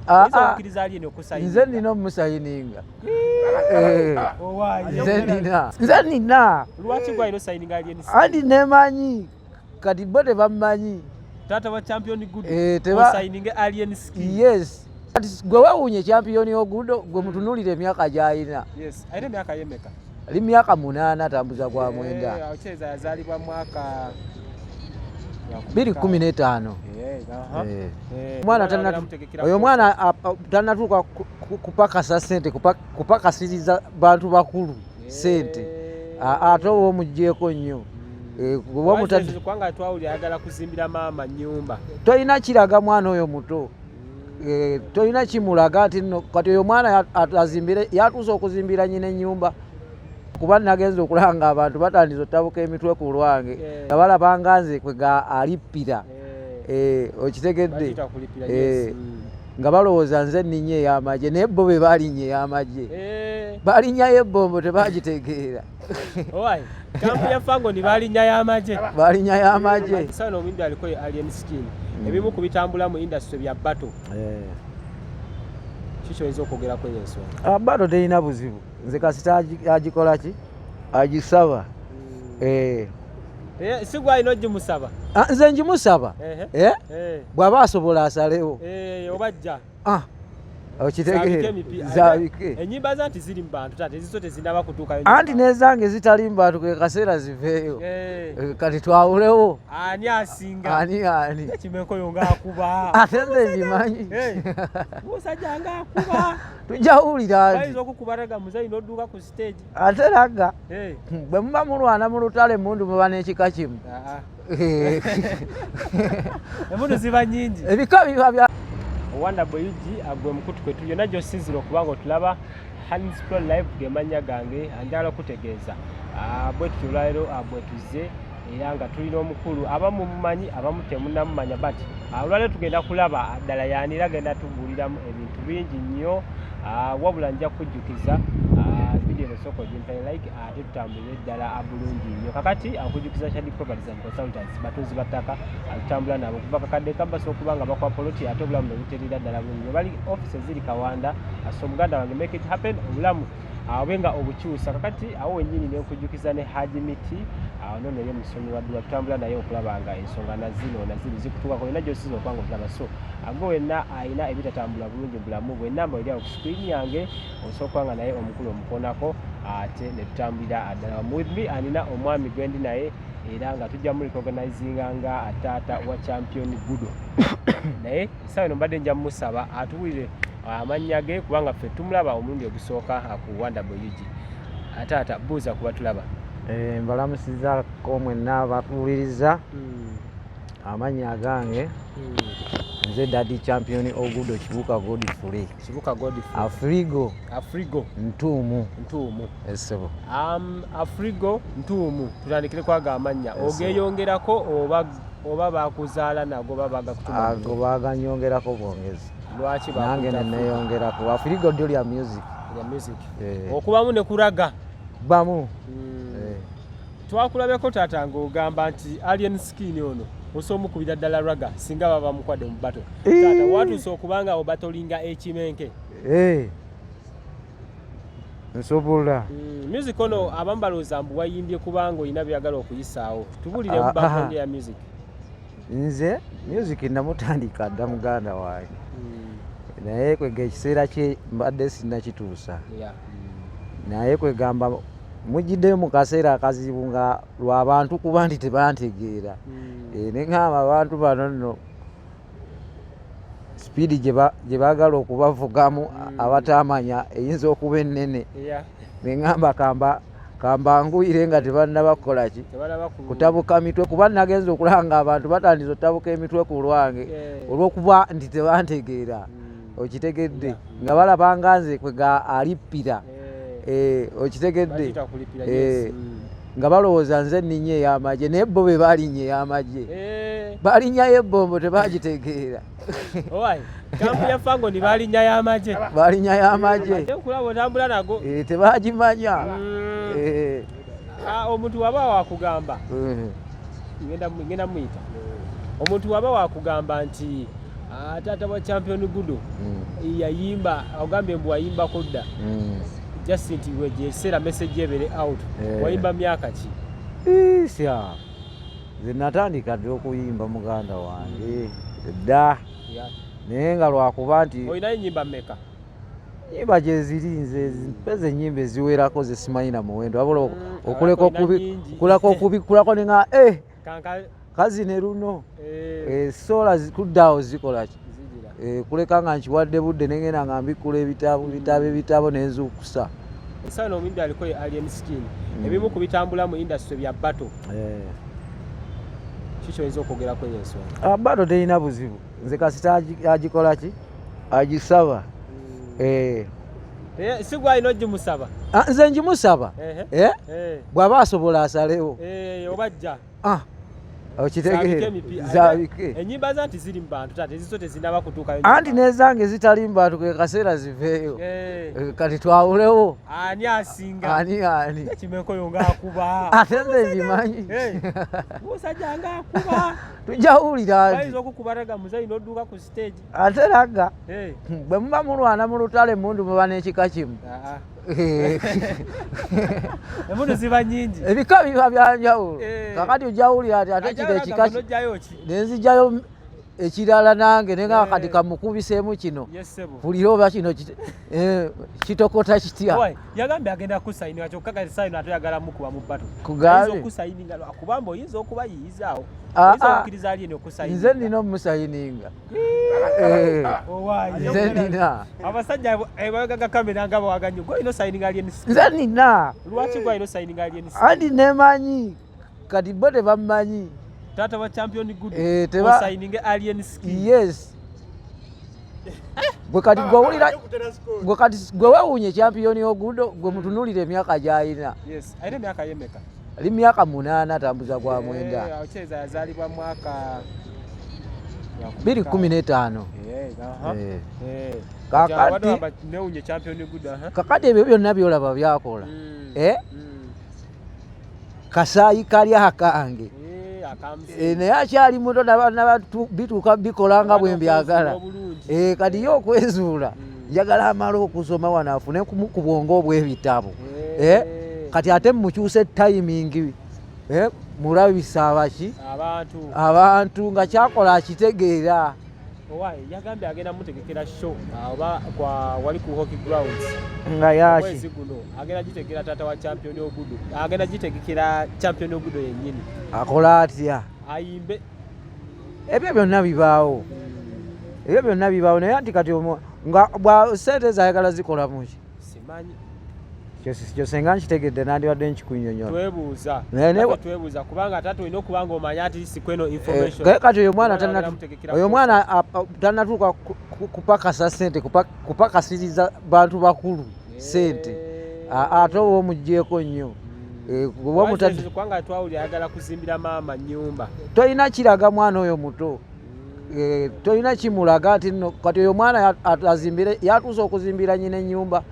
okukiriza alien okusayininga nze nina omusayininga nze nina lwaki gwaliro sayininga alien andi nemanyi kati bo tebammanyi taata wa champion Ogudo osayininga alien skin yes kati gwe wewuunye champion Ogudo gwe mutunulire emyaka gy'alina yes ayina emyaka yemeka ali myaka 8 atambuza gwa mwenda ocheza yazalibwa mwaka 2015 oyo mwana tanatuuka kupakasa sente kupakasiriza bantu bakulu sente ate oba omugjeeko nnyo kubanga twawuli ayagala kuzimbira maama nyumba tolina kiraga mwana oyo muto tolina kimulaga ati kati oyo mwana yatuuse okuzimbira nyina ennyumba kuba nagenza okulanga abantu batandiza ottabuka emitwe ku lwange nga balabanga nze kwega alippira okitegedde nga balowooza nze nninnya ey'amagye naye bo be balinnya ey'amagye balinnyayo ebbombo tebagitegeera kampu ya fango ni balinnya y'amagye balinnya y'amagye sana omuntu aliko alien skin ebimu ku bitambula mu industry bya battle kikyoyinza okwogerako eyo ensonga battle terina buzibu nze kasita agikola ki agisaba si gwalina ogimusaba nze ngimusaba bw'aba asobola asalewo obajja zabike enyimba za nti ziri mu bantu tate eziso tezinaba kutuukayo anti n'ezange zitali mu bantu ke kaseera ziveeyo kati twawulewo ani asinga ani kimenkoyo ng'akuba ate nze ngimanyi musajja ng'akuba tujawulira nti bayinza okukubaraga muzayina odduuka ku stage ate raga bwe muba mulwana mu lutale emundu muba n'ekika kimu emundu ziba nyingi ebika biba bya Wanda Boyuji agwe mukutu kwetu yona gyosizira okubanga otulaba Hands Pro Live gemanya gange anjala kutegeeza bwe tutulairo bwetuze era nga tulina omukulu abamu mumanyi abamu temunnamumanya but olwaleero tugenda kulaba ddala yanira agenda tubuuliramu ebintu bingi nnyo wabula nja kujjukiza video esooka ogimpaye like ate tutambulire ddala bulungi nnyo kakati akujjukiza Shadi Properties and Consultants batunzi battaka atutambula nabo kuva kakadde kabasa okuba nga bakwa poloti ate obulamu ne buterera ddala bulungi nnyo bali offices ziri Kawanda so muganda wange make it happen obulamu awenga obukyusa kakati awo wennyini nenkujjukiza ne Haji Miti awo naye musomi waddu tutambula naye okulaba nga ensonga nazino zikutuukako yonna gyosiza okubanga otulaba so agwe wenna ayina ebitatambula bulungi bulamu bwenamba oli awo ku screen yange osooka nga naye omukulu omukonako ate ne tutambulira ddala with me anina omwami gwendi naye era nga tujja mu recognizinga nga taata wa champion Ogudo naye sawa eno mbadde nja musaba atuwulire amannya ge kubanga ffe tumulaba omulundi ogusooka ku Wanda Boyuji taata buuza kuba tulaba mbalamusizako mwenna batuwuliriza amannya agange nze Daddy Champion Ogudo Kibuka Godfrey Afrigo Ntuumu esebo Afrigo Ntuumu tutandikire kwaga amannya ogeyongerako oba bakuzaala nago babagakutuma ago baganyongerako bwongezi lwaki nange neneyongerako Afrigo ddyo lya music okubamu ne kulaga bamu twakulabeko taata ng'ogamba nti alien skin ono osomukubira ddala raga singa baba mukwadde mu bato taata watuuse okubanga obatolinga ekimenke nsobola music ono abamu balowooza mbu wayimbye kubanga olina byagala okuyisaawo tubulire mu background ya music nze music namutandika dda muganda wange naye kwega ekiseera kye mbadde sinnakituusa naye kwegamba mujjiddeyo mu kaseera akazibu nga lw'abantu kuba nti tebantegeera ne ŋŋamba abantu bano nno sipiidi gye baagala okubavugamu abatamanya eyinza okuba ennene ne ŋŋamba kamba nguyire nga tebannaba kukola ki kutabuka mitwe kuba nagenza okulanga abantu batandiza ottabuka emitwe ku lwange olw'okuba nti tebantegeera okitegedde nga balabanga nze kwega alippira okitegedde nga balowooza nze nninnya ey'amagye naye bo be balinnya ey'amagye balinnyayo ebbombo tebagitegeera kampu ya fango ni balinnya y'amagye balinnya y'amagye kulaba otambula nago tebagimanya omuntu waba wakugamba ngenda muyita omuntu waba wakugamba nti Taata wa Champion Ogudo yayimba ogambye mbu wayimba kodda just nti wejesera message ebere out wayimba myaka ki isya zinatandika dde okuyimba muganda wange dda naye nga lwakuba nti olinayo ennyimba mmeka nyimba gyezirinze mpeza ennyimba eziwerako zesimanyi na muwendo wabula okuleko okubikulako nenga kazine luno sola kuddaawo zikolaki kuleka nga nkiwadde budde nengenda nga mbikula ebitabo nenzukusa esana omwindi aliko alien skin ebimu kubitambula mu industry bya bato kikyoyinza okwogerako eyo ensonga bato terina buzibu nze kasita agikolaki agisaba sigwalina ogimusaba nze ngimusaba bw'aba asobola asalewo obajja zabike enyimba zanti ziri mu bantu tate ezizo tezinaba kutuukayo anti nezange zitali mu bantu ke kaseera ziveeyo kati twawulewo ani asinga ani kimekoyo ngaakuba ate nze ngimanyi musajja ngaakuba tujawulira nti okukubaraga muzayi n'odduuka ku stage ate raga bwe muba mulwana mu lutale mundu muba n'ekika kimu emundu ziba nyingi ebika biba byanjawulo kakati ojawulira ati ate kino ekika nenzijjayo ekirala nange nenga kati kamukubiseemu kino pulira oba kino kitokota kitya yagambye agenda kusayinira kyokka kati sayino atoyagala mukuba mu bato okusayininga lwakubamba oyinza okuba yiyizaawo oyinza okkiriza alieni okusayininga nze nina omusayininga nze nina abasajja bawegaga kamera nga bawaganye gwe olina osayininga alieni nze nina lwaki gwe olina osayininga alieni andi nemanyi kati bo tebammanyi Taata wa Champion Ogudo osayininge alien skin yes gwe kati gwawulira gwe kati gwe wewunye Champion Ogudo gwe mutunulire emyaka gy'alina yes alina emyaka yemeka ali myaka 8 atambuza gwa mwenda ocheza yazalibwa mwaka 2015 kakati newunye Champion Ogudo kakati ebyo byonna byolaba byakola kasaayi kali akange naye akyali muto bituuka bikola nga bwe mbyagala kati yo okwezuula njagala amala okusoma wano afune ku bwongo obw'ebitabo kati ate mukyuse timing mulabisa abaki abantu nga kyakola akitegeera yagambye agenda mutegekera show oba wali ku hockey grounds nga yaki guno agenda gitegekera Taata wa Champion Ogudo agenda gitegekera Champion Ogudo yennyini akola atya ayimbe ebyo byonna bibaawo naye anti kati nga sente zayagala zikola muki simanyi kyo senga nkitegedde nandibadde nkikunyonyola twebuuza kubanga taata olina okuba nga omanya ati sikweno information kati oyo mwana tannatuuka kupakasa sente kupakasiriza bantu bakulu sente ate oba omugjeeko nnyo kubanga twawulira ayagala kuzimbira maama nnyumba tolina kiraga mwana oyo muto tolina kimulaga ati kati oyo mwana yatuuse okuzimbira nyina ennyumba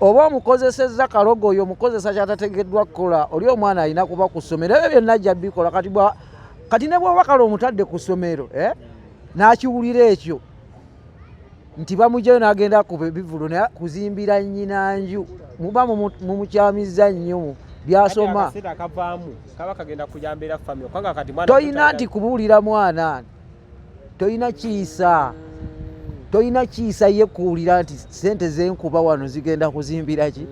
oba omukozesezza kalogo oyo omukozesa kyatategeddwa kukola oli omwana alina kuba ku ssomero ebyo byonna ajja bikola kati ne bw'oba kale omutadde ku ssomero n'akiwulira ekyo nti bamugyayo n'agenda kuba ebivulo naye kuzimbira nnyina nju muba mumukyamizza nnyo byasoma toyina nti kubuulira mwana toyina kiyisa ye kuwulira nti sente zenkuba wano zigenda kuzimbira ki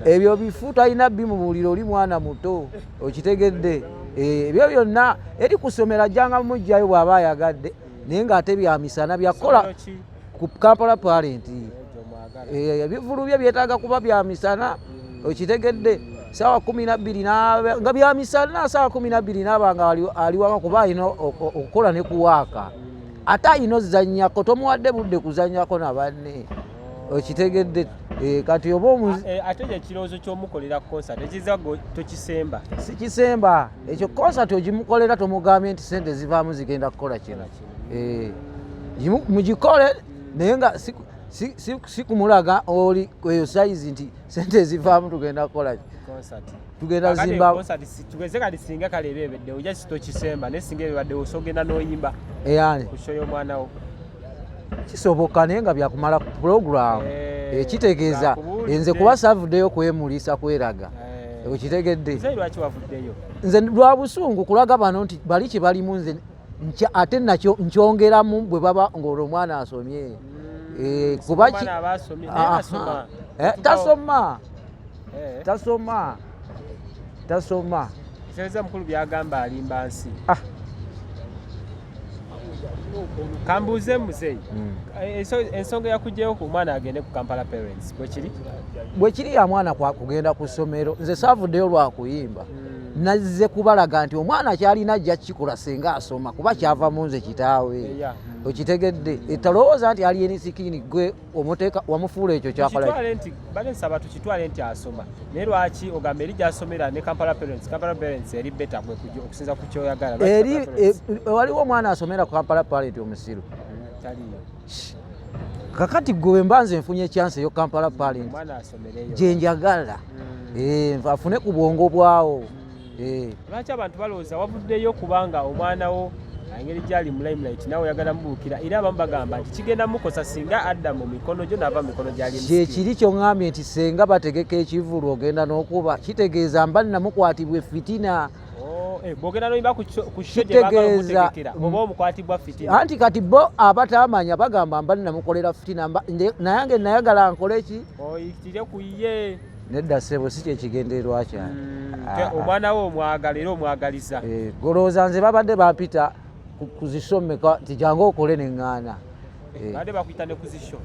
ebyo bifu talina bimubuulira oli mwana muto okitegedde ebyo byonna eri kusomera ajjanga mumugjayo bw'aba ayagadde naye ng'ate byamisana byakola ku Kampala Parent ebivulu bye byetaaga kuba byamisana okitegedde sawa 12 nga byamisana sawa 12 n'abanga ali waka kuba alina okukola ne kuwaaka ate alina ozannyako tomuwadde budde kuzannyako na banne okitegedde kati oba ate ekirowoozo ky'omukolera concert ekizago tokisemba sikisemba ekyo concert ogimukolera tomugambye nti sente zivaamu zigenda kukola kino mugikole naye nga si kumulaga oli eyo sayizi nti sente zivaamu tugenda kukola concert tugenda zimba tugeze kali singa kale bebedde ojja sito kisemba ne singa bebadde osogenda n'oyimba yani kushoyo omwana wo kisoboka naye nga byakumala ku program ekitegeeza nze kuba savuddeyo kwemulisa kweraga okitegedde nze lwaki wavuddeyo nze lwa busungu kulaga bano nti bali kye balimu nze ate nakyo nkyongeramu bwe baba ng'olwo omwana asomye kuba tasoma kisereza mukulu byagamba alimba nsi kambuuze muzeyi ensonga yakugyeyo ku mwana agende ku Kampala Parents bwe kiri ya mwana kugenda ku ssomero nze saavuddeyo lwa kuyimba nazze kubalaga nti omwana akyalina ajja kikola singa asoma kuba kyava mu nze kitaawe okitegedde etalowooza nti ali enisikini gwe omuteeka wamufuula ekyo kyakola balensaba tukitwale nti asoma naye lwaki ogamba eri gyasomera ne Kampala Parents eri beta gwe okusinza ku kyoyagala waliwo omwana asomera ku Kampala Parent omusiru kakati gwe mba nze nfunye chance eyo Kampala Parent gyenjagala afune ku bwongo bwawo lwaki abantu balowooza wavuddeyo kubanga omwana wo engeri gyali mu limelight nawe oyagala mubuukira era abamu bagamba nti kigenda mukosa singa adda mu mikono gyo naava mu mikono gyali kyekiri kyoŋŋambye nti senga bategeka ekivulu ogenda n'okuba kitegeeza mba nnamukwatibwa fitina bwogenda noyimba ku sho gye baagala okutegekera oba omukwatibwa fitina anti kati bo abatamanya bagamba mba nnamukolera fitina nayange nayagala nkole ki oyitire ku ye nedda ssebo si kyekigendererwa kyane omwana wo omwagala era omwagaliza golowooza nze babadde bampita kuzisomeka tijange okole neŋŋaana badde bakuyita ne kuzisho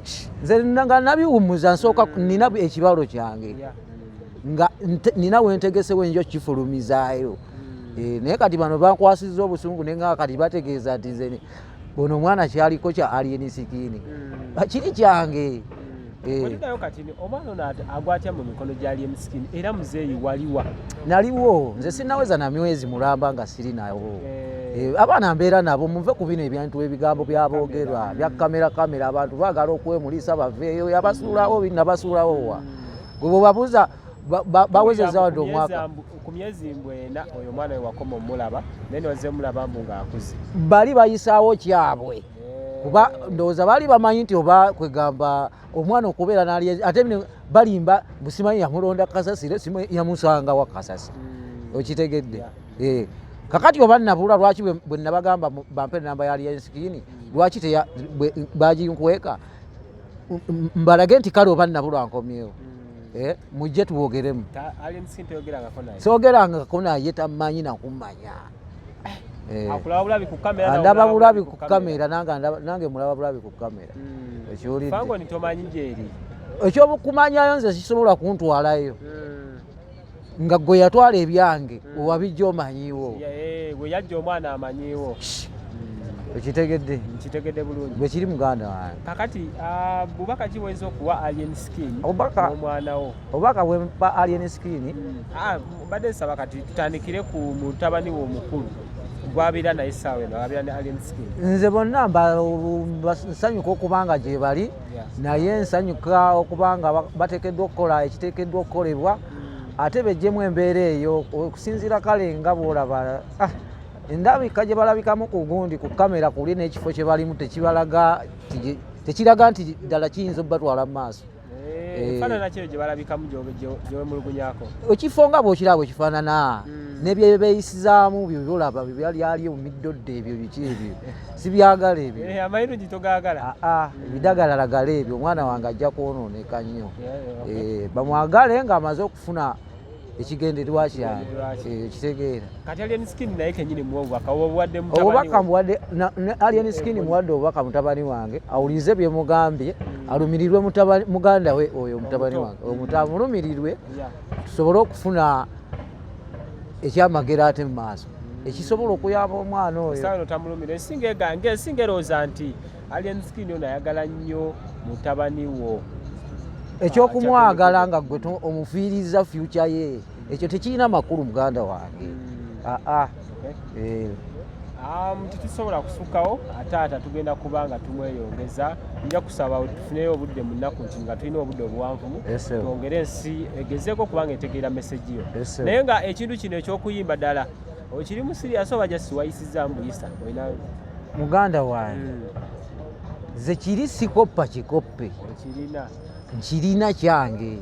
nze nga nabiwummuza nsooka nina ekibalo kyange nga nina wentegese wenjo kifulumizaayo naye kati bano bankwasizza obusungu neŋŋaa kati bategeeza nti nze bono omwana kyaliko kya alienisikini kiri kyange olinayo kati omwana ono agwatya mu mikono gyali emisikini era muzeeyi waliwa naliwo nze sinaweza na myezi mulamba nga siri nawo abaana mbeera nabo muve ku bino ebintu ebigambo byaboogerwa bya kamera abantu baagala okwemulisa baveeyo yabasuulawo binabasuulawo wa gwe bwebabuuza bawezeza wadde omwaka ku myezi mbwena oyo omwana we wakoma omulaba naye noze mulaba mbu ng'akuze bali bayisaawo kyabwe kuba ndowooza baali bamanyi nti oba kwegamba omwana okubeera nali ate balimba busimanyi yamulonda kasasire yamusanga wa kasasi okitegedde kakati oba nabula lwaki bwe nabagamba bampe enamba yali yensikini lwaki baginkweka mbalage nti kale oba nabula nkomyewo mujje tubwogeremu soogerangako naye tamanyi nakumanya ndaba bulabi ku kamera nange mulaba bulabi ku kamera ekyobukumanyayo nze kisobola kuntwalayo nga gwe yatwala ebyange owabijja omanyiwo yajja omwana amanyiwo okitegedde nkitegedde bulungi bwe kiri muganda wange kakati bubaka ki bwinza okuwa alien skin omwana wo obubaka bwempa alien skin badde nsaba kati tutandikire ku mutabani wo omukulu gwabira naye essaawa eno abira ne alien skin nze bonna nsanyuka okubanga gye bali naye nsanyuka okubanga bateekeddwa okukola ekiteekeddwa okukolebwa ate bejjemu embeera eyo okusinziira kale nga bwolaba endabika gye balabikamu ku gundi ku kamera kuli n'ekifo kye balimu tekiraga nti ddala kiyinza obatwala mu maaso efaanana kyo gye balabikamu gyewemulugunyako ekifo nga bw'okiraba ekifaanana nebyebeeyisizaamu byo byolaba byebyali mu middodde ebyo biki ebyo sibyagala ebyo amayirungi togaagala ebidagalagala ebyo omwana wange ajja kwonooneka nnyo bamwagale ng'amaze okufuna ekigendererwa kyange ekitegeera kati alien skin naye kenyini muwa obubaka obubaka mbuwadde alien skin muwadde obubaka mutabani wange awulize bye mugambye alumirirwe muganda we oyo mutabani wange omulumirirwe tusobole okufuna ekyamagero ate mu maaso ekisobola okuyamba omwana oyo tamulumira ensinga erowooza nti alien skin ono ayagala nnyo mutabani wo ekyokumwagala nga gwe omufiiriza future ye ekyo tekirina makulu muganda wange Tetusobola kusukkawo ate tugenda kubanga tumweyongeza. Nja kusaba tufuneyo obudde mu nnaku nti nga tulina obudde obuwanvu twongere ensi egezeeko kubanga etegeera meseji yo. Naye nga ekintu kino eky'okuyimba ddala okiri mu sirias oba just wayisizaamu buyisa olina muganda wange ze kiri sikoppa kikoppe nkirina kyange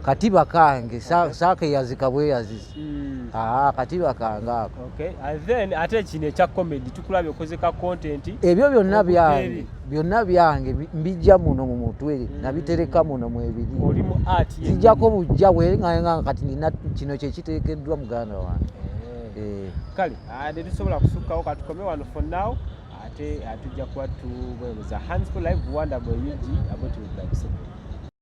katiba kange saakeyazika bweyazizi katiba kange ako. Then ate kino ekya comedy tukulabye okoze ka content ebyo byonna byange mbijja muno mu mutwe nabitereka muno mwebiri oli mu art zijjako bujja bweŋŋaŋŋa kati nina kino kyekiteekeddwa muganda wange. Kale tetusobola kusukkawo katukome wano for now ate tujja kuba tubwemeza Hands for Live Wonder Boy UG about to